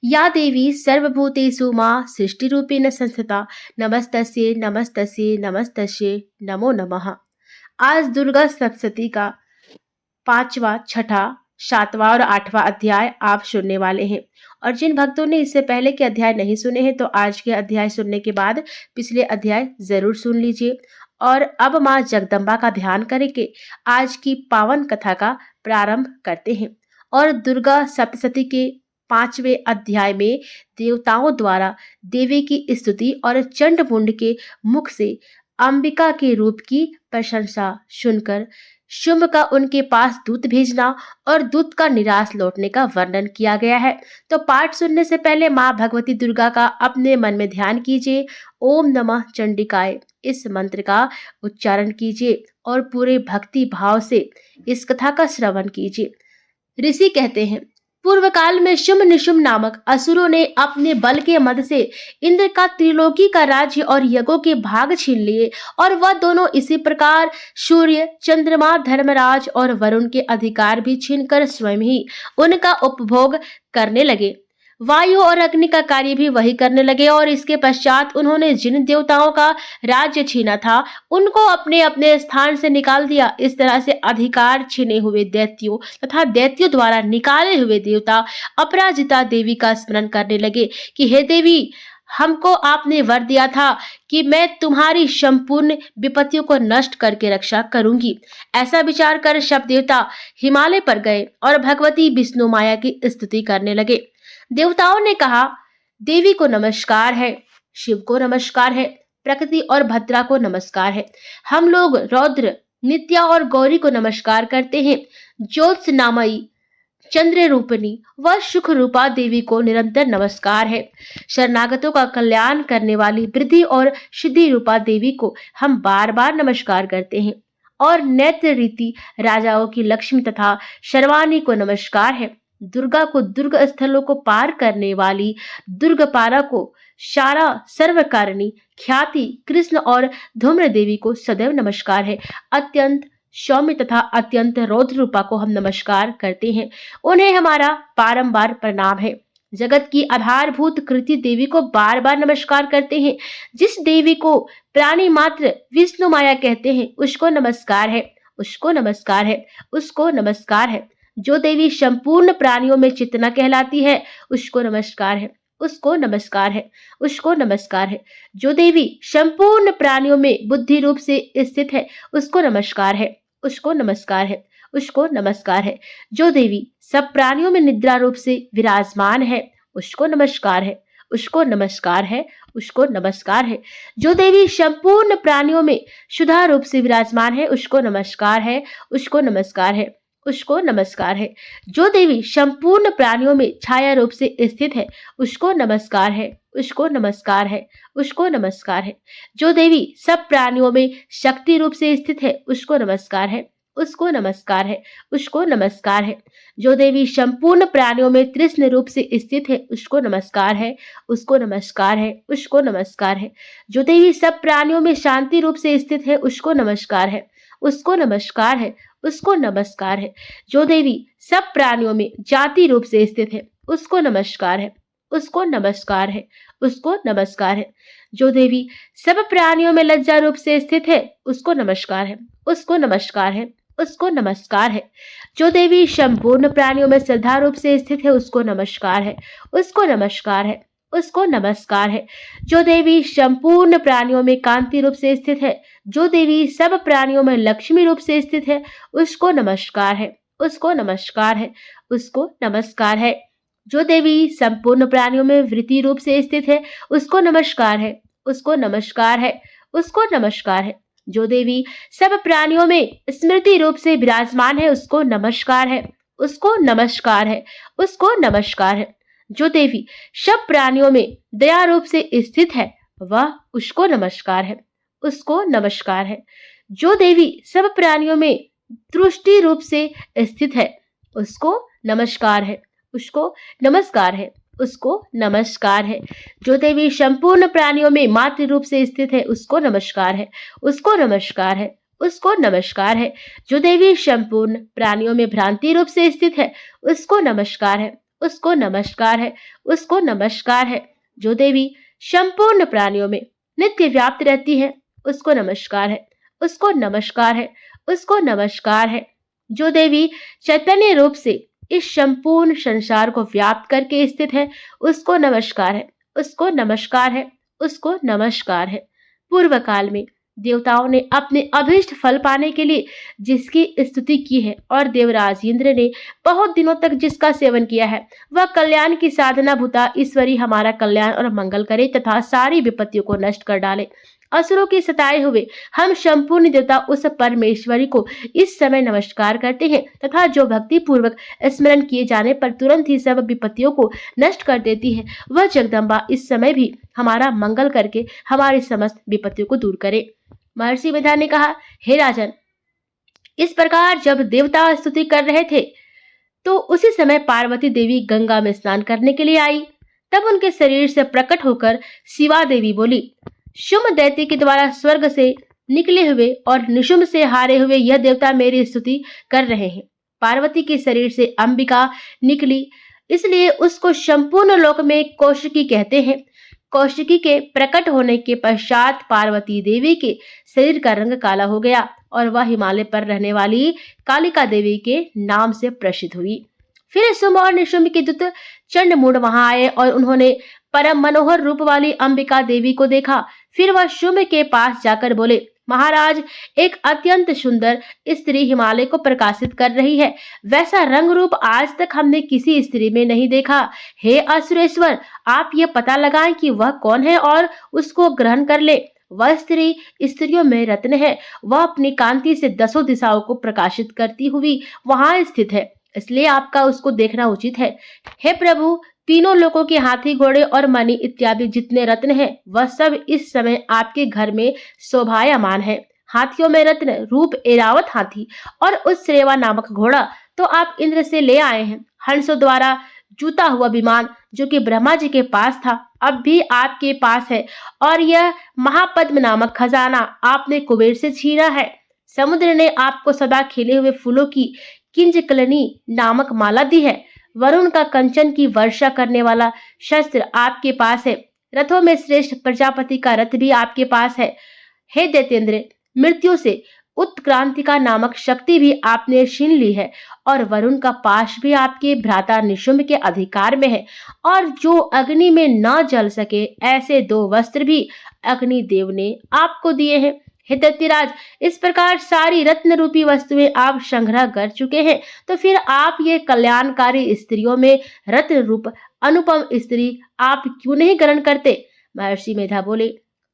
या देवी सर्वभूतेषु मां सृष्टिरूपेण संस्थिता नमस्तस्यै नमस्तस्यै नमस्तस्यै नमो नमः। आज दुर्गा सप्तशती का पांचवा, छठा, सातवां और आठवां अध्याय आप सुनने वाले हैं। और जिन भक्तों ने इससे पहले के अध्याय नहीं सुने हैं तो आज के अध्याय सुनने के बाद पिछले अध्याय जरूर सुन लीजिए। और अब माँ जगदम्बा का ध्यान करके आज की पावन कथा का प्रारंभ करते हैं। और दुर्गा सप्तशती के पांचवें अध्याय में देवताओं द्वारा देवी की स्तुति और चंड मुंड के मुख से अंबिका के रूप की प्रशंसा सुनकर शुंभ का उनके पास दूत भेजना और दूत का निराश लौटने का वर्णन किया गया है। तो पाठ सुनने से पहले माँ भगवती दुर्गा का अपने मन में ध्यान कीजिए। ओम नमः चंडिकाय इस मंत्र का उच्चारण कीजिए और पूरे भक्ति भाव से इस कथा का श्रवण कीजिए। ऋषि कहते हैं, पूर्व काल में शुंभ निशुंभ नामक असुरों ने अपने बल के मद से इंद्र का त्रिलोकी का राज्य और यज्ञों के भाग छीन लिए और वह दोनों इसी प्रकार सूर्य, चंद्रमा, धर्मराज और वरुण के अधिकार भी छीनकर स्वयं ही उनका उपभोग करने लगे। वायु और अग्नि का कार्य भी वही करने लगे और इसके पश्चात उन्होंने जिन देवताओं का राज्य छीना था उनको अपने अपने स्थान से निकाल दिया। इस तरह से अधिकार छीने हुए दैत्यों तथा दैत्यों द्वारा निकाले हुए देवता अपराजिता देवी का स्मरण करने लगे कि हे देवी, हमको आपने वर दिया था कि मैं तुम्हारी संपूर्ण विपत्तियों को नष्ट करके रक्षा करूंगी। ऐसा विचार कर सब देवता हिमालय पर गए और भगवती विष्णु माया की स्तुति करने लगे। देवताओं ने कहा, देवी को नमस्कार है, शिव को नमस्कार है, प्रकृति और भद्रा को नमस्कार है। हम लोग रौद्र, नित्या और गौरी को नमस्कार करते हैं। ज्योत्सनामयी, चंद्र रूपिणी व सुख रूपा देवी को निरंतर नमस्कार है। शरणागतों का कल्याण करने वाली वृद्धि और सिद्धि रूपा देवी को हम बार बार नमस्कार करते हैं। और नेत्र रीति राजाओं की लक्ष्मी तथा शर्वाणी को नमस्कार है। दुर्गा को दुर्ग स्थलों को पार करने वाली दुर्गपारा को शारा सर्वकारिणी ख्याति कृष्ण और धूम्र देवी को सदैव नमस्कार है। अत्यंत सौम्य तथा अत्यंत रौद्र रूपा को हम नमस्कार करते हैं। उन्हें हमारा बारंबार प्रणाम है। जगत की आधारभूत कृति देवी को बार बार नमस्कार करते हैं। जिस देवी को प्राणी मात्र विष्णु माया कहते हैं उसको नमस्कार है, उसको नमस्कार है, उसको नमस्कार है। जो देवी संपूर्ण प्राणियों में चेतना कहलाती है उसको नमस्कार है, उसको नमस्कार है, उसको नमस्कार है। जो देवी संपूर्ण प्राणियों में बुद्धि रूप से स्थित है उसको नमस्कार है, उसको नमस्कार है, उसको नमस्कार है। जो देवी सब प्राणियों में निद्रा रूप से विराजमान है उसको नमस्कार है, उसको नमस्कार है, उसको नमस्कार है। जो देवी संपूर्ण प्राणियों में शुद्धा रूप से विराजमान है उसको नमस्कार है, उसको नमस्कार है, उसको नमस्कार है। जो देवी संपूर्ण प्राणियों में छाया रूप से स्थित है उसको नमस्कार है, उसको नमस्कार है, उसको नमस्कार है। जो देवी सब प्राणियों में शक्ति रूप से स्थित है उसको नमस्कार है, उसको नमस्कार है, उसको नमस्कार है। जो देवी संपूर्ण प्राणियों में कृष्ण रूप से स्थित है उसको नमस्कार है, उसको नमस्कार है, उसको नमस्कार है। जो देवी सब प्राणियों में शांति रूप से स्थित है उसको नमस्कार है, उसको नमस्कार है, उसको नमस्कार है। जो देवी सब प्राणियों में जाति रूप से स्थित है उसको नमस्कार है, उसको नमस्कार है, उसको नमस्कार है। जो देवी सब प्राणियों में लज्जा रूप से स्थित है उसको नमस्कार है, उसको नमस्कार है, उसको नमस्कार है। जो देवी संपूर्ण प्राणियों में श्रद्धा रूप से स्थित है उसको नमस्कार है, उसको नमस्कार है, उसको नमस्कार है। जो देवी संपूर्ण प्राणियों में कांति रूप से स्थित है, जो देवी सब प्राणियों में लक्ष्मी रूप से स्थित है उसको नमस्कार है, उसको नमस्कार है, उसको नमस्कार है। जो देवी संपूर्ण प्राणियों में वृत्ति रूप से स्थित है उसको नमस्कार है, उसको नमस्कार है, उसको नमस्कार है। जो देवी सब प्राणियों में स्मृति रूप से विराजमान है उसको नमस्कार है, उसको नमस्कार है, उसको नमस्कार है। जो देवी सब प्राणियों में दया रूप से स्थित है वह उसको नमस्कार है, उसको नमस्कार है। जो देवी सब प्राणियों में दृष्टि रूप से स्थित है उसको नमस्कार है, उसको नमस्कार है, उसको नमस्कार है। जो देवी संपूर्ण प्राणियों में मातृ रूप से स्थित है उसको नमस्कार है, उसको नमस्कार है, उसको नमस्कार है। जो देवी संपूर्ण प्राणियों में भ्रांति रूप से स्थित है उसको नमस्कार है, उसको नमस्कार है, उसको नमस्कार है। जो देवी संपूर्ण प्राणियों में नित्य व्याप्त रहती है, उसको नमस्कार है, उसको नमस्कार है, उसको नमस्कार है। जो देवी चैतन्य रूप से इस संपूर्ण संसार को व्याप्त करके स्थित है, उसको नमस्कार है, उसको नमस्कार है, उसको नमस्कार है। पूर्व काल में देवताओं ने अपने अभीष्ट फल पाने के लिए जिसकी स्तुति की है और देवराज इंद्र ने बहुत दिनों तक जिसका सेवन किया है, वह कल्याण की साधना भूता ईश्वरी हमारा कल्याण और मंगल करे तथा सारी विपत्तियों को नष्ट कर डाले। असुरों के सताए हुए हम संपूर्ण देवता उस परमेश्वरी को इस समय नमस्कार करते हैं तथा जो भक्ति पूर्वक स्मरण किए जाने पर तुरंत ही सब विपत्तियों को नष्ट कर देती है, वह जगदम्बा इस समय भी हमारा मंगल करके हमारी समस्त विपत्तियों को दूर करे। महर्षि मेधा ने कहा, हे राजन, इस प्रकार जब देवता स्तुति कर रहे थे तो उसी समय पार्वती देवी गंगा में स्नान करने के लिए आई। तब उनके शरीर से प्रकट होकर शिवा देवी बोली, शुम्भ दैत्य के द्वारा स्वर्ग से निकले हुए और निशुम्भ से हारे हुए यह देवता मेरी स्तुति कर रहे हैं। पार्वती के शरीर से अंबिका निकली, इसलिए उसको संपूर्ण लोक में कौशिकी कहते हैं। कौशिकी के प्रकट होने के पश्चात पार्वती देवी के शरीर का रंग काला हो गया और वह हिमालय पर रहने वाली कालिका देवी के नाम से प्रसिद्ध हुई। फिर शुंभ और निशुंभ के दूत चंडमुंड वहां आए और उन्होंने परम मनोहर रूप वाली अंबिका देवी को देखा। फिर वह शुंभ के पास जाकर बोले, महाराज, एक अत्यंत सुंदर स्त्री हिमालय को प्रकाशित कर रही है। वैसा रंग रूप आज तक हमने किसी स्त्री में नहीं देखा। हे असुरेश्वर, आप ये पता लगाएं कि वह कौन है और उसको ग्रहण कर ले। वह स्त्री स्त्रियों में रत्न है। वह अपनी कांति से 10 दिशाओं को प्रकाशित करती हुई वहां स्थित है, इसलिए आपका उसको देखना उचित है। हे प्रभु, तीनों लोगों के हाथी, घोड़े और मणि इत्यादि जितने रत्न हैं, वह सब इस समय आपके घर में शोभायमान है। हाथियों में रत्न रूप एरावत हाथी और उत्सरेवा नामक घोड़ा तो आप इंद्र से ले आए हैं। हंसों द्वारा जूता हुआ विमान जो कि ब्रह्मा जी के पास था, अब भी आपके पास है। और यह महापद्म नामक खजाना आपने कुबेर से छीना है। समुद्र ने आपको सदा खिले हुए फूलों की किंजकलनी नामक माला दी है। वरुण का कंचन की वर्षा करने वाला शस्त्र आपके पास है। रथों में श्रेष्ठ प्रजापति का रथ भी आपके पास है। हे दैत्येंद्र, मृत्यु से उत्क्रांतिका नामक शक्ति भी आपने छीन ली है और वरुण का पाश भी आपके भ्राता निशुंभ के अधिकार में है। और जो अग्नि में न जल सके ऐसे 2 वस्त्र भी अग्निदेव ने आपको दिए हैं। हे दैत्यराज, इस प्रकार सारी रत्न रूपी वस्तुएं आप संग्रह कर चुके हैं, तो फिर आप ये कल्याणकारी स्त्रियों में रत्न रूप अनुपम स्त्री आप क्यों नहीं ग्रहण करते? महर्षि मेधा बोले।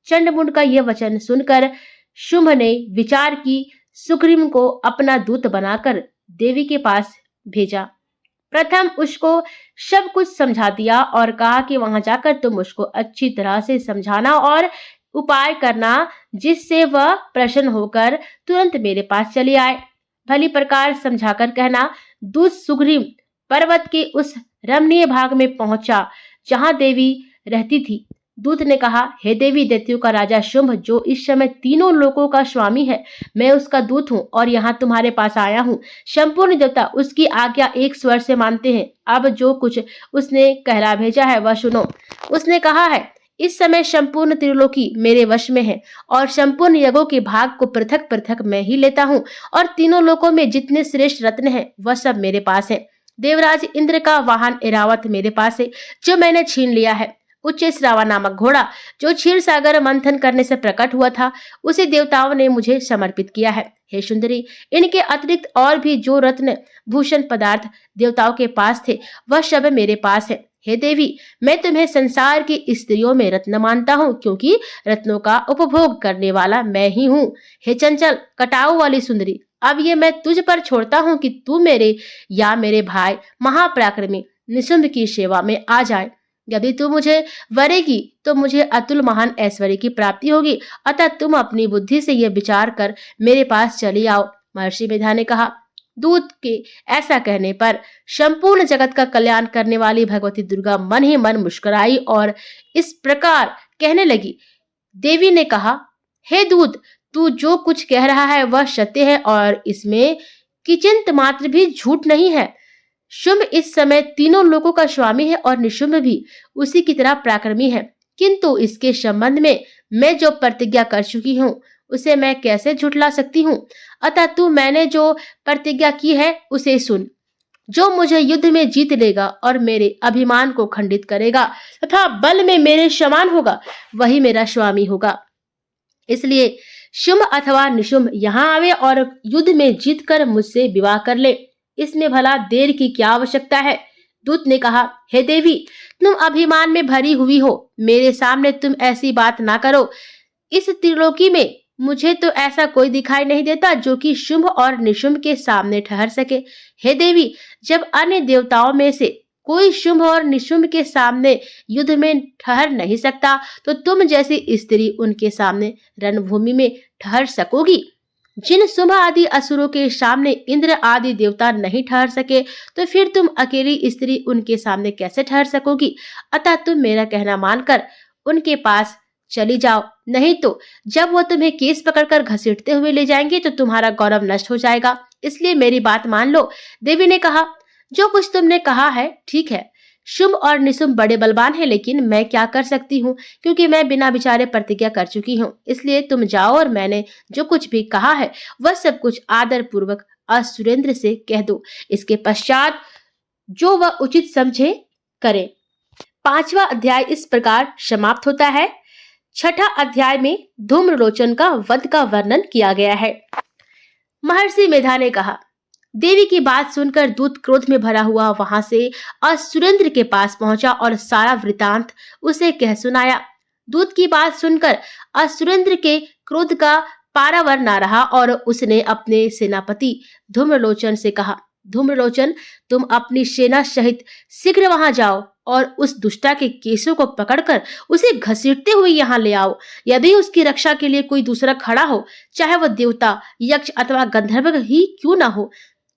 चंडमुंड का यह वचन सुनकर शुंभ ने विचार की सुग्रीव को अपना दूत बनाकर देवी के पास भेजा। प्रथम उसको सब कुछ समझा दिया और कहा कि वहां जाकर तुम उसको अच्छी तरह से समझाना और उपाय करना जिससे वह प्रसन्न होकर तुरंत मेरे पास चली आए। भली प्रकार समझाकर कहना, दूत सुग्रीव पर्वत के उस रमणीय भाग में पहुंचा जहां देवी रहती थी। दूत ने कहा, हे देवी, दैत्यों का राजा शुंभ जो इस समय तीनों लोकों का स्वामी है, मैं उसका दूत हूँ और यहाँ तुम्हारे पास आया हूँ। संपूर्ण देवता उसकी आज्ञा एक स्वर से मानते हैं। अब जो कुछ उसने कहला भेजा है वह सुनो। उसने कहा है, इस समय संपूर्ण त्रिलोकी मेरे वश में है और संपूर्ण यज्ञों के भाग को पृथक पृथक मैं ही लेता हूँ और तीनों लोकों में जितने श्रेष्ठ रत्न हैं वह सब मेरे पास है। देवराज इंद्र का वाहन एरावत मेरे पास है जो मैंने छीन लिया है। उच्च श्रावा नामक घोड़ा जो क्षीर सागर मंथन करने से प्रकट हुआ था, उसे देवताओं ने मुझे समर्पित किया है। हे सुंदरी, इनके अतिरिक्त और भी जो रत्न भूषण पदार्थ देवताओं के पास थे वह सब मेरे पास है। हे देवी, मैं तुम्हें संसार की स्त्रियों में रत्न मानता हूँ क्योंकि रत्नों का उपभोग करने वाला मैं ही हूँ। हे चंचल कटाऊ वाली सुंदरी, अब ये मैं तुझ पर छोड़ता हूँ कि तू मेरे या मेरे भाई महापराक्रमी निशुंभ की सेवा में आ जाए। यदि तू मुझे वरेगी तो मुझे अतुल महान ऐश्वर्य की प्राप्ति होगी, अतः तुम अपनी बुद्धि से यह विचार कर मेरे पास चली आओ। महर्षि मेधा ने कहा। दूत के ऐसा कहने पर संपूर्ण जगत का कल्याण करने वाली भगवती दुर्गा मन ही मन मुस्कुराई और इस प्रकार कहने लगी। देवी ने कहा, हे दूत, तू जो कुछ कह रहा है वह सत्य है और इसमें किंचित मात्र भी झूठ नहीं है। शुंभ इस समय तीनों लोगों का स्वामी है और निशुंभ भी उसी की तरह पराक्रमी है, किंतु इसके संबंध में मैं जो प्रतिज्ञा कर चुकी हूँ उसे मैं कैसे झुठला सकती हूँ। अतः तू मैंने जो प्रतिज्ञा की है उसे सुन। जो मुझे युद्ध में जीत लेगा और मेरे अभिमान को खंडित करेगा तथा बल में मेरे समान होगा, वही मेरा स्वामी होगा। इसलिए शुंभ अथवा निशुंभ यहाँ आवे और युद्ध में जीतकर मुझसे विवाह कर ले। इसमें भला देर की क्या आवश्यकता है। दूत ने कहा, हे देवी, तुम अभिमान में भरी हुई हो, मेरे सामने तुम ऐसी बात ना करो। इस त्रिलोकी में मुझे तो ऐसा कोई दिखाई नहीं देता जो कि शुंभ और निशुंभ के सामने ठहर सके। हे देवी, जब अन्य देवताओं में से कोई शुंभ और निशुंभ के सामने युद्ध में ठहर नहीं सकता, तो तुम जैसी स्त्री उनके सामने रणभूमि में ठहर सकोगी। जिन शुंभ आदि असुरों के सामने इंद्र आदि देवता नहीं ठहर सके, तो फिर तुम अकेली स्त्री उनके सामने कैसे ठहर सकोगी। अतः तुम मेरा कहना मानकर उनके पास चली जाओ, नहीं तो जब वो तुम्हें केस पकड़कर घसीटते हुए ले जाएंगे तो तुम्हारा गौरव नष्ट हो जाएगा। इसलिए मेरी बात मान लो। देवी ने कहा, जो कुछ तुमने कहा है ठीक है। शुंभ और निशुंभ बड़े बलवान हैं, लेकिन मैं क्या कर सकती हूँ, क्योंकि मैं बिना विचारे प्रतिज्ञा कर चुकी हूँ। इसलिए तुम जाओ और मैंने जो कुछ भी कहा है वह सब कुछ आदर पूर्वक असुरेंद्र से कह दो। इसके पश्चात जो वह उचित समझे करे। 5वां अध्याय इस प्रकार समाप्त होता है। 6ठा अध्याय में धूम्रलोचन का वध का वर्णन किया गया है। महर्षि मेधा ने कहा, देवी की बात सुनकर दूत क्रोध में भरा हुआ वहां से असुरेंद्र के पास पहुंचा और सारा वृतांत उसे कह सुनाया। दूत की बात सुनकर असुरेंद्र के क्रोध का पारावर न रहा और उसने अपने सेनापति धूम्रलोचन से कहा, धूम्रलोचन, तुम अपनी सेना सहित शीघ्र वहां जाओ और उस दुष्टा के केसों को पकड़कर उसे घसीटते हुए यहाँ ले आओ। यदि उसकी रक्षा के लिए कोई दूसरा खड़ा हो, चाहे वह देवता, यक्ष अथवा गंधर्व ही क्यों ना हो,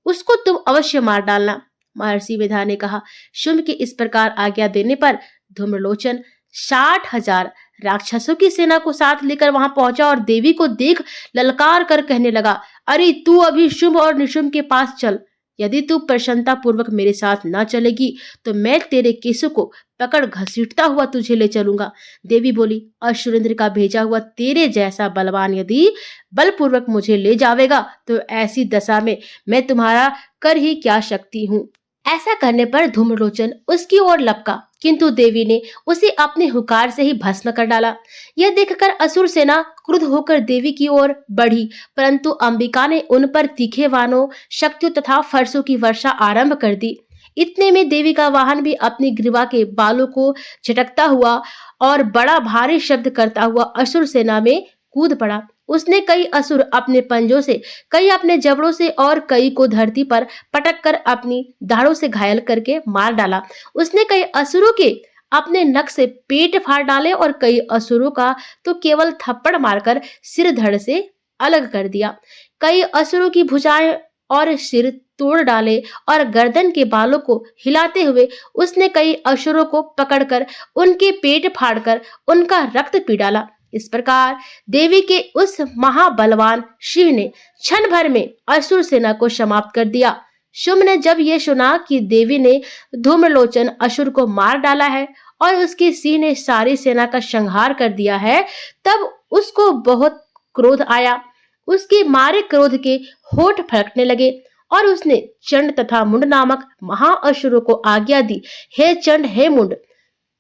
उसको तुम अवश्य मार डालना। महर्षि मेधा ने कहा। शुंभ के इस प्रकार आज्ञा देने पर धूम्रलोचन 60,000 राक्षसों की सेना को साथ लेकर वहां पहुंचा और देवी को देख ललकार कर कहने लगा, अरे तू अभी शुंभ और निशुंभ के पास चल। यदि तू प्रसन्नता पूर्वक मेरे साथ न चलेगी तो मैं तेरे केसों को पकड़ घसीटता हुआ तुझे ले चलूंगा। देवी बोली, असुरेंद्र का भेजा हुआ तेरे जैसा बलवान यदि बलपूर्वक मुझे ले जावेगा तो ऐसी दशा में मैं तुम्हारा कर ही क्या सकती हूँ। ऐसा करने पर धूम्रलोचन उसकी ओर लपका, किंतु देवी ने उसे अपने हुकार से ही भस्म कर डाला। यह देखकर असुर सेना क्रुद्ध होकर देवी की ओर बढ़ी, परंतु अंबिका ने उन पर तीखे वाणों, शक्तियों तथा फरसों की वर्षा आरंभ कर दी। इतने में देवी का वाहन भी अपनी ग्रीवा के बालों को झटकता हुआ और बड़ा भारी शब्द करता हुआ असुर सेना में कूद पड़ा। उसने कई असुर अपने पंजों से, कई अपने जबड़ों से और कई को धरती पर पटक कर अपनी दाढ़ों से घायल करके मार डाला। उसने कई असुरों के अपने नख से पेट फाड़ डाले और कई असुरों का तो केवल थप्पड़ मारकर सिर धड़ से अलग कर दिया। कई असुरों की भुजाएं और सिर तोड़ डाले और गर्दन के बालों को हिलाते हुए उसने कई असुरों को पकड़कर उनके पेट फाड़कर उनका रक्त पी डाला। इस प्रकार देवी के उस महाबलवान शिव ने क्षण भर में असुर सेना को समाप्त कर दिया। शुंभ ने जब ये सुना कि देवी ने धूम्रलोचन असुर को मार डाला है और उसके सिंह ने सारी सेना का संहार कर दिया है, तब उसको बहुत क्रोध आया। उसके मारे क्रोध के होठ फड़कने लगे और उसने चंड तथा मुंड नामक महाअसुरों को आज्ञा दी, हे चंड, हे मुंड,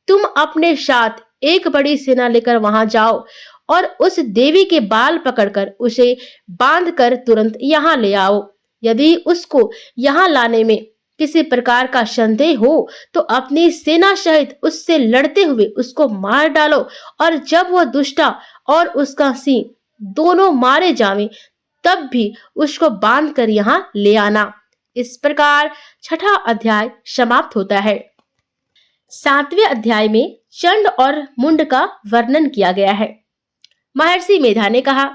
तुम अपने साथ एक बड़ी सेना लेकर वहां जाओ और उस देवी के बाल पकड़कर उसे बांधकर तुरंत यहाँ ले आओ। यदि उसको यहाँ लाने में किसी प्रकार का संदेह हो तो अपनी सेना सहित उससे लड़ते हुए उसको मार डालो और जब वह दुष्टा और उसका सिंह दोनों मारे जावें तब भी उसको बांध कर यहाँ ले आना। इस प्रकार 6ठा अध्याय समाप्त होता है। 7वें अध्याय में चंड और मुंड का वर्णन किया गया है। महर्षि मेधा ने कहा,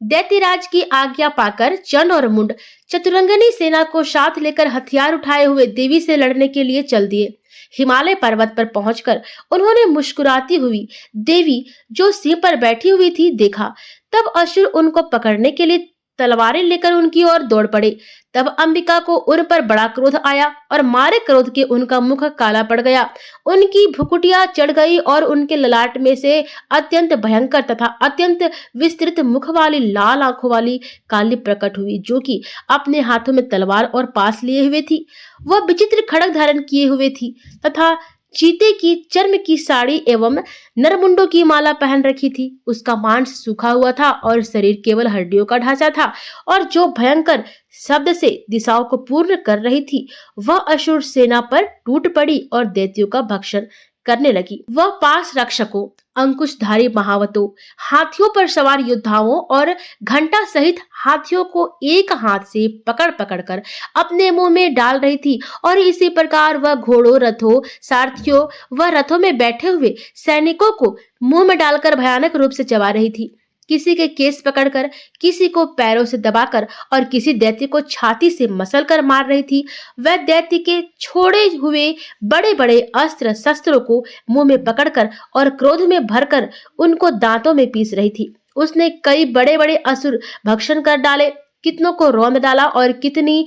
दैत्यराज की आज्ञा पाकर चंड और मुंड चतुरंगनी सेना को साथ लेकर हथियार उठाए हुए देवी से लड़ने के लिए चल दिए। हिमालय पर्वत पर पहुंचकर उन्होंने मुस्कुराती हुई देवी जो सिंह पर बैठी हुई थी देखा। तब असुर उनको पकड़ने के लिए तलवारें लेकर उनकी ओर दौड़ पड़े। तब अंबिका को उन पर बड़ा क्रोध आया और मारे क्रोध के उनका मुख काला पड़ गया, उनकी भुकुटियां चढ़ गई और उनके ललाट में से अत्यंत भयंकर तथा अत्यंत विस्तृत मुख वाली लाल आंखों वाली काली प्रकट हुई, जो कि अपने हाथों में तलवार और पास लिए हुए थी। वह विचित्र खड़ग धारण किए हुए थी तथा चीते की चर्म की साड़ी एवं नरमुंडों की माला पहन रखी थी। उसका मांस सूखा हुआ था और शरीर केवल हड्डियों का ढांचा था, और जो भयंकर शब्द से दिशाओं को पूर्ण कर रही थी, वह असुर सेना पर टूट पड़ी और दैत्यों का भक्षण करने लगी। वह पास रक्षकों, अंकुशधारी महावतों, हाथियों पर सवार योद्धाओं और घंटा सहित हाथियों को एक हाथ से पकड़ पकड़ कर अपने मुंह में डाल रही थी, और इसी प्रकार वह घोड़ों, रथों, सारथियों व रथों में बैठे हुए सैनिकों को मुंह में डालकर भयानक रूप से चबा रही थी। किसी के केस पकड़कर, किसी को पैरों से दबाकर और किसी दैत्य को छाती से मसलकर मार रही थी। वह दैत्य के छोड़े हुए बड़े बड़े अस्त्र शस्त्रों को मुंह में पकड़कर और क्रोध में भरकर उनको दांतों में पीस रही थी। उसने कई बड़े बड़े असुर भक्षण कर डाले, कितनों को रौंद डाला और कितनी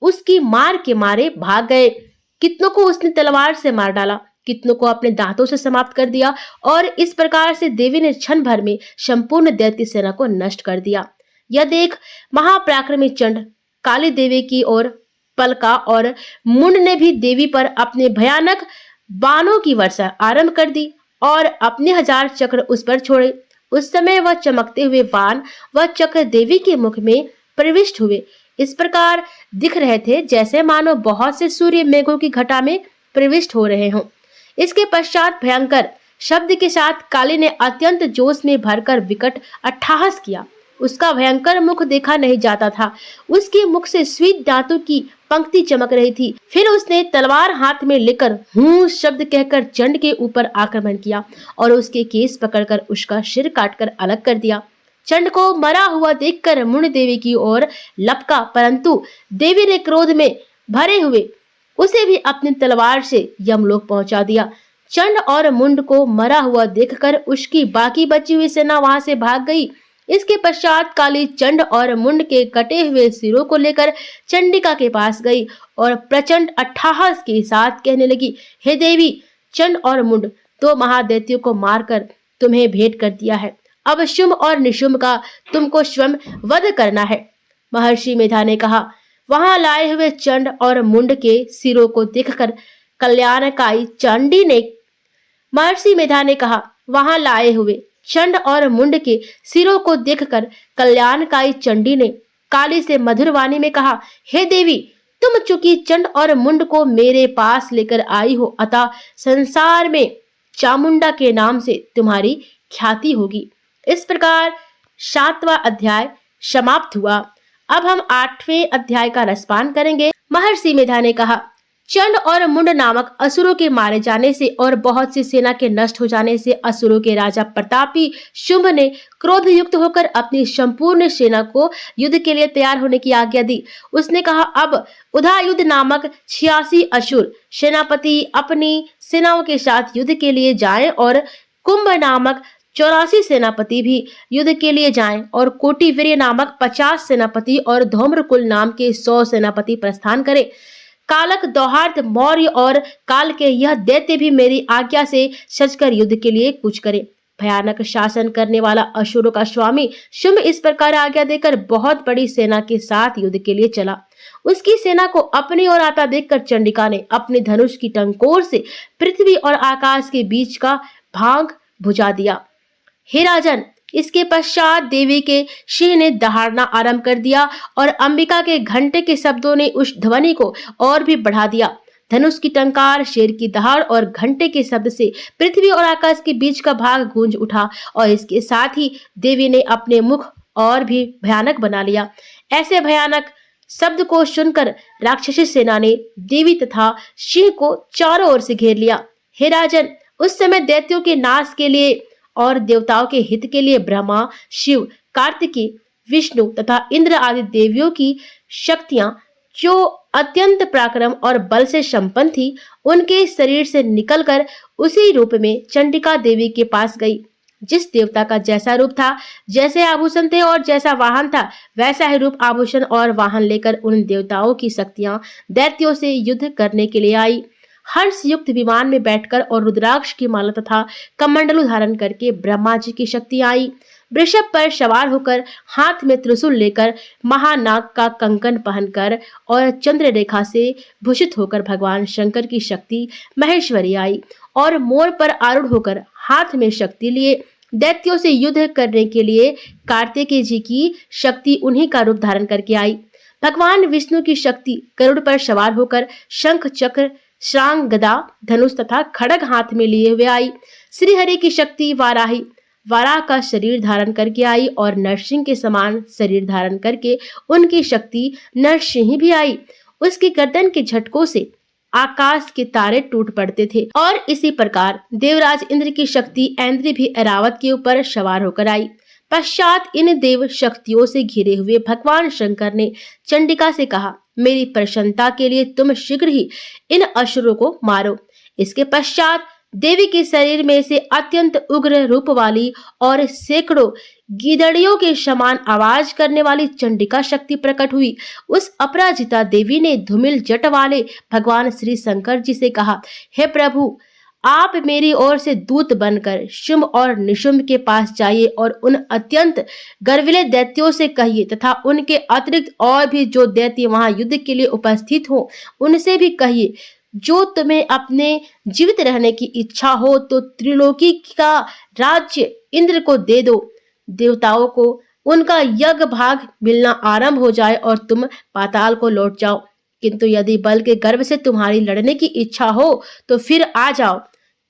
उसकी मार के मारे भाग गए। कितनों को उसने तलवार से मार डाला, कितनों को अपने दांतों से समाप्त कर दिया, और इस प्रकार से देवी ने क्षण भर में संपूर्ण दैत्य सेना को नष्ट कर दिया। यह देख महापराक्रमी चंड काली देवी की ओर पलका और मुंड ने भी देवी पर अपने भयानक बाणों की वर्षा आरंभ कर दी और अपने 1000 चक्र उस पर छोड़े। उस समय वह चमकते हुए बाण व चक्र देवी के मुख में प्रविष्ट हुए। इस प्रकार दिख रहे थे जैसे मानो बहुत से सूर्य मेघों की घटा में प्रविष्ट हो रहे हों। इसके पश्चात भयंकर शब्द के साथ काली ने अत्यंत जोश में भरकर विकट अट्टहास किया। उसका भयंकर मुख देखा नहीं जाता था, उसके मुख से स्वीत दांतों की पंक्ति चमक रही थी। फिर उसने तलवार हाथ में लेकर हूं शब्द कहकर चंड के ऊपर आक्रमण किया और उसके केस पकड़कर उसका सिर काटकर अलग कर दिया। चंड को मरा हुआ देखकर मुंड देवी की ओर लपका, परंतु देवी ने क्रोध में भरे हुए उसे भी अपनी तलवार से यमलोक पहुंचा दिया। चंड और मुंड को मरा हुआ देखकर उसकी बाकी बची हुई सेना वहां से भाग गई। इसके पश्चात काली चंड और मुंड के कटे हुए सिरों को लेकर चंडिका के पास गई और प्रचंड अट्टहास के साथ कहने लगी, हे देवी, चंड और मुंड 2 महादैत्यों को मारकर तुम्हें भेंट कर दिया है। अब शुंभ और निशुंभ का तुमको स्वयं वध करना है। महर्षि मेधा ने कहा, वहां लाए हुए चंड और मुंड के सिरों को देखकर कल्याणकाई चंडी ने महर्षि मेधा ने कहा, वहां लाए हुए चंड और मुंड के सिरों को देखकर कल्याणकाई चंडी ने काली से मधुर वाणी में कहा, हे देवी, तुम चूंकि चंड और मुंड को मेरे पास लेकर आई हो, अतः संसार में चामुंडा के नाम से तुम्हारी ख्याति होगी। इस प्रकार 7वां अध्याय समाप्त हुआ। अब हम 8वें अध्याय का रसपान करेंगे। महर्षि मेधा ने कहा, चंड और मुंड नामक असुरों के मारे जाने से और बहुत सी सेना के नष्ट हो जाने से असुरों के राजा प्रतापी शुंभ ने क्रोध युक्त होकर अपनी संपूर्ण सेना को युद्ध के लिए तैयार होने की आज्ञा दी। उसने कहा, अब उधायुध नामक 86 असुर सेनापति अपनी सेनाओं के साथ युद्ध के लिए जाएं और कुंभ नामक 84 सेनापति भी युद्ध के लिए जाएं और कोटिवीर्य नामक 50 सेनापति और धौम्रकुल नाम के 100 सेनापति प्रस्थान करें। कालक, दौहार्द, मौर्य और काल के यह दैत्य भी मेरी आज्ञा से सजकर युद्ध के लिए कूच करें। भयानक शासन करने वाला असुरों का स्वामी शुंभ इस प्रकार आज्ञा देकर बहुत बड़ी सेना के साथ युद्ध के लिए चला। उसकी सेना को अपनी ओर आता देखकर चंडिका ने अपने धनुष की टंकोर से पृथ्वी और आकाश के बीच का भाग बुझा दिया। हे राजन, इसके पश्चात देवी के सिंह ने दहाड़ना आरंभ कर दिया और अंबिका के घंटे के शब्दों ने उस ध्वनि को और भी बढ़ा दिया। धनुष की टंकार, शेर की दहाड़ और घंटे के शब्द से पृथ्वी और आकाश के बीच का भाग गूंज उठा और इसके साथ ही देवी ने अपने मुख और भी भयानक बना लिया। ऐसे भयानक शब्द को सुनकर राक्षसी सेना ने देवी तथा सिंह को चारों ओर से घेर लिया। हे राजन, उस समय दैत्यों के नाश के लिए और देवताओं के हित के लिए ब्रह्मा, शिव, कार्तिकी, विष्णु तथा इंद्र आदि देवियों की शक्तियां जो अत्यंत पराक्रम और बल से संपन्न थी, उनके शरीर से निकलकर उसी रूप में चंडिका देवी के पास गई। जिस देवता का जैसा रूप था, जैसे आभूषण थे और जैसा वाहन था, वैसा ही रूप, आभूषण और वाहन लेकर उन देवताओं की शक्तियां दैत्यों से युद्ध करने के लिए आई। हर्ष युक्त विमान में बैठकर और रुद्राक्ष की माला तथा कमंडलू धारण करके ब्रह्मा जी की शक्ति आई। वृषभ पर सवार होकर, हाथ में त्रिशूल लेकर, महानाग का कंकन पहनकर और चंद्र रेखा से भूषित होकर भगवान शंकर की शक्ति महेश्वरी आई। और मोर पर आरूढ़ होकर, हाथ में शक्ति लिए दैत्यों से युद्ध करने के लिए कार्तिकेय जी की शक्ति उन्हीं का रूप धारण करके आई। भगवान विष्णु की शक्ति गरुड़ पर सवार होकर शंख चक्र श्रांग गदा धनुष तथा खड़ग हाथ में लिए हुए आई। श्री हरि की शक्ति वाराही वाराह का शरीर धारण करके आई और नरसिंह के समान शरीर धारण करके उनकी शक्ति नरसिंह भी आई। उसकी गर्दन के झटकों से आकाश के तारे टूट पड़ते थे। और इसी प्रकार देवराज इंद्र की शक्ति ऐन्द्री भी ऐरावत के ऊपर सवार होकर आई। पश्चात इन देव शक्तियों से घिरे हुए भगवान शंकर ने चंडिका से कहा, मेरी प्रसन्नता के लिए तुम शीघ्र ही इन असुरों को मारो। इसके पश्चात देवी के शरीर में से अत्यंत उग्र रूप वाली और सैकड़ों गीदड़ियों के समान आवाज करने वाली चंडिका शक्ति प्रकट हुई। उस अपराजिता देवी ने धूमिल जट वाले भगवान श्री शंकर जी से कहा, हे प्रभु, आप मेरी ओर से दूत बनकर शुंभ और निशुंभ के पास जाइए और उन अत्यंत गर्विले दैत्यों से कहिए तथा उनके अतिरिक्त और भी जो दैत्य वहां युद्ध के लिए उपस्थित हो उनसे भी कहिए, जो तुम्हें अपने जीवित रहने की इच्छा हो तो त्रिलोकी का राज्य इंद्र को दे दो। देवताओं को उनका यज्ञ भाग मिलना आरंभ हो जाए और तुम पाताल को लौट जाओ। किंतु यदि बल के गर्व से तुम्हारी लड़ने की इच्छा हो तो फिर आ जाओ।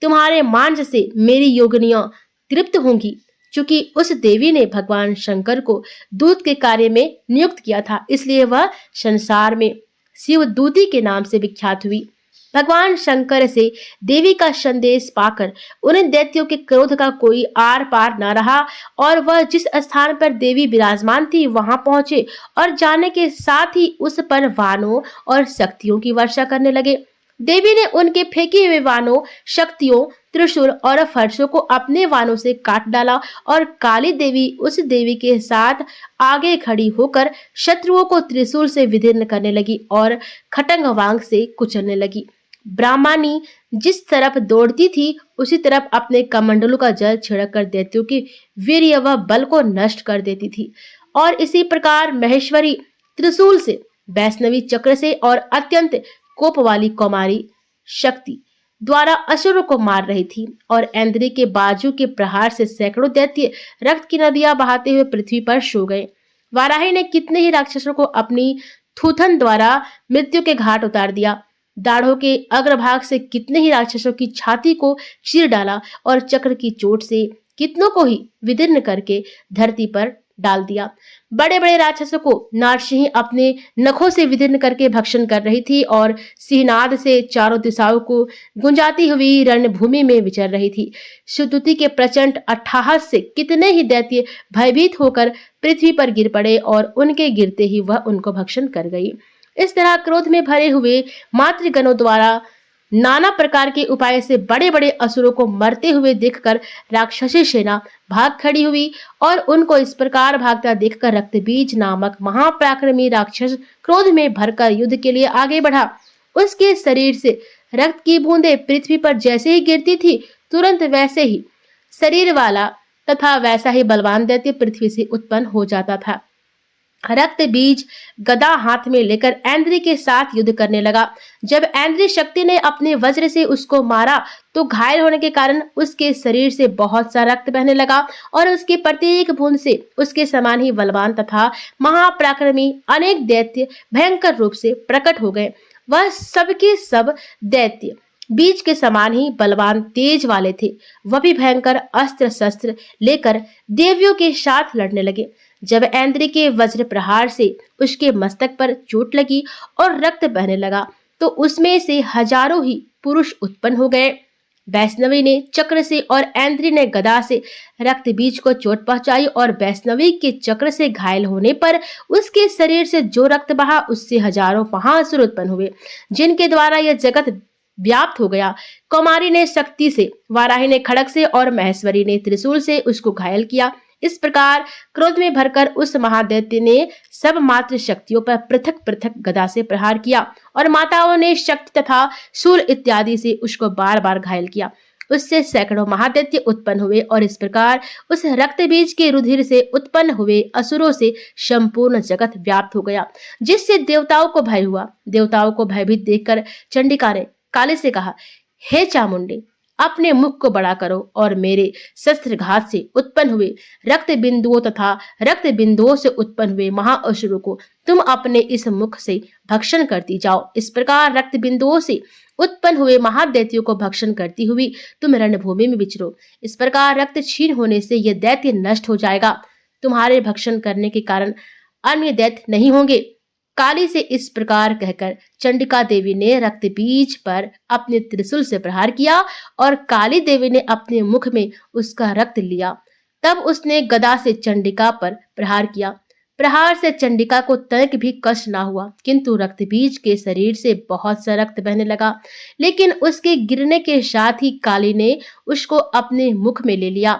तुम्हारे मांझ से मेरी योगिनियां तृप्त होंगी। चूंकि उस देवी ने भगवान शंकर को दूत के कार्य में नियुक्त किया था, इसलिए वह संसार में शिव दूती के नाम से विख्यात हुई। भगवान शंकर से देवी का संदेश पाकर उन दैत्यों के क्रोध का कोई आर पार न रहा और वह जिस स्थान पर देवी विराजमान थी वहां पहुंचे और जाने के साथ ही उस पर वानों और शक्तियों की वर्षा करने लगे। देवी ने उनके फेंके हुए वानों, शक्तियों, त्रिशूल और फरसों को अपने वानों से काट डाला और काली देवी उस देवी के साथ आगे खड़ी होकर शत्रुओं को त्रिशूल से विदीर्ण करने लगी और खटंग वांग से कुचलने लगी। ब्राह्मणी जिस तरफ दौड़ती थी उसी तरफ अपने कमंडलों का जल छिड़ककर दैत्यों के वीर्य व बल को नष्ट कर देती थी। और इसी प्रकार महेश्वरी त्रिशूल से, वैष्णवी चक्र से और अत्यंत कोप वाली कौमारी शक्ति द्वारा असुरों को मार रही थी। और ऐन्द्री के बाजू के प्रहार से सैकड़ों दैत्य रक्त की नदियां बहाते हुए पृथ्वी पर सो गए। वाराही ने कितने ही राक्षसों को अपनी थूथन द्वारा मृत्यु के घाट उतार दिया। दाढ़ों के अग्रभाग से कितने ही राक्षसों की छाती को चीर डाला और चक्र की चोट से कितनों को ही विदीर्ण करके धरती पर डाल दिया। बड़े बड़े राक्षसों को नारसिंह अपने नखों से विदीर्ण करके भक्षण कर रही थी और सिंहनाद से चारों दिशाओं को गुंजाती हुई रणभूमि में विचर रही थी। सुदुति के प्रचंड अट्टहास से कितने ही दैत्य भयभीत होकर पृथ्वी पर गिर पड़े और उनके गिरते ही वह उनको भक्षण कर गई। इस तरह क्रोध में भरे हुए मातृगणों द्वारा नाना प्रकार के उपाय से बड़े बड़े असुरों को मरते हुए देखकर राक्षसी सेना भाग खड़ी हुई और उनको इस प्रकार भागता देखकर रक्तबीज नामक महापराक्रमी राक्षस क्रोध में भरकर युद्ध के लिए आगे बढ़ा। उसके शरीर से रक्त की बूंदें पृथ्वी पर जैसे ही गिरती थी, तुरंत वैसे ही शरीर वाला तथा वैसा ही बलवान दैत्य पृथ्वी से उत्पन्न हो जाता था। रक्त बीज गदा हाथ में लेकर ऐन्द्री के साथ युद्ध करने लगा। जब ऐन्द्री शक्ति ने अपने वज्र से उसको मारा तो घायल होने के कारण उसके शरीर से बहुत सा रक्त बहने लगा और उसके प्रत्येक बूंद से उसके समान ही बलवान तथा महापराक्रमी अनेक दैत्य भयंकर रूप से प्रकट हो गए। वह सबके सब दैत्य बीज के समान ही बलवान तेज वाले थे। वह भी भयंकर अस्त्र शस्त्र लेकर देवियों के साथ लड़ने लगे। जब ऐन्द्री के वज्र प्रहार से उसके मस्तक पर चोट लगी और रक्त बहने लगा तो उसमें से हजारों ही पुरुष उत्पन्न हो गए। वैष्णवी ने चक्र से और ऐन्द्री ने गदा से रक्त बीज को चोट पहुंचाई और वैष्णवी के चक्र से घायल होने पर उसके शरीर से जो रक्त बहा उससे हजारों महाअसुर उत्पन्न हुए, जिनके द्वारा यह जगत व्याप्त हो गया। कौमारी ने शक्ति से, वाराही ने खड़ग से और महेश्वरी ने त्रिशूल से उसको घायल किया। इस प्रकार क्रोध में भरकर उस महादैत्य ने सब मात्र शक्तियों पर पृथक पृथक गदा से प्रहार किया और माताओं ने शक्ति तथा शूल इत्यादि से उसको बार बार घायल किया। उससे सैकड़ों महादैत्य उत्पन्न हुए और इस प्रकार उस रक्त बीज के रुधिर से उत्पन्न हुए असुरों से संपूर्ण जगत व्याप्त हो गया, जिससे देवताओं को भय हुआ। देवताओं को भयभीत देखकर चंडिका ने काली से कहा, हे चामुंडे, अपने मुख को बड़ा करो और मेरे शस्त्रघात से उत्पन्न हुए रक्त बिंदुओं तथा रक्त बिंदुओं से उत्पन्न हुए महाअसुरों को तुम अपने इस मुख से भक्षण करती जाओ। इस प्रकार रक्त बिंदुओं से उत्पन्न हुए महादैत्यों को भक्षण करती हुई तुम रणभूमि में विचरो। इस प्रकार रक्त क्षीण होने से यह दैत्य नष्ट हो जाएगा। तुम्हारे भक्षण करने के कारण अन्य दैत्य नहीं होंगे। काली से इस प्रकार कहकर चंडिका देवी ने रक्त बीज पर अपने त्रिशूल से प्रहार किया और काली देवी ने अपने मुख में उसका रक्त लिया। तब उसने गदा से चंडिका पर प्रहार किया। प्रहार से चंडिका को तनिक भी कष्ट ना हुआ, किंतु रक्त बीज के शरीर से बहुत सा रक्त बहने लगा। लेकिन उसके गिरने के साथ ही काली ने उसको अपने मुख में ले लिया।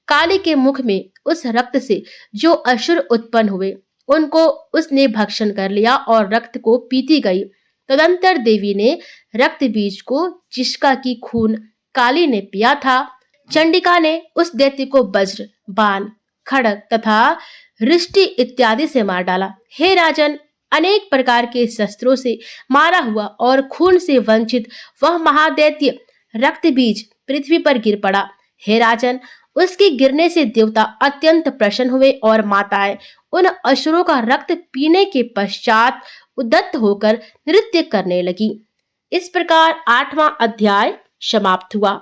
काली के मुख में उस रक्त से जो असुर उत्पन्न हुए उनको उसने भक्षण कर लिया और रक्त को पीती गई। तदंतर देवी ने रक्त बीज को, जिसका की खून काली ने पिया था, चंडिका ने उस दैत्य को वज्र, बाण, खड़ग तथा रिष्टि इत्यादि से मार डाला। हे राजन, अनेक प्रकार के शस्त्रों से मारा हुआ और खून से वंचित वह महादैत्य रक्त बीज पृथ्वी पर गिर पड़ा। हे राजन, उसके गिरने से देवता अत्यंत प्रसन्न हुए और माताएं उन असुरों का रक्त पीने के पश्चात उद्यत होकर नृत्य करने लगी। इस प्रकार 8वां अध्याय समाप्त हुआ।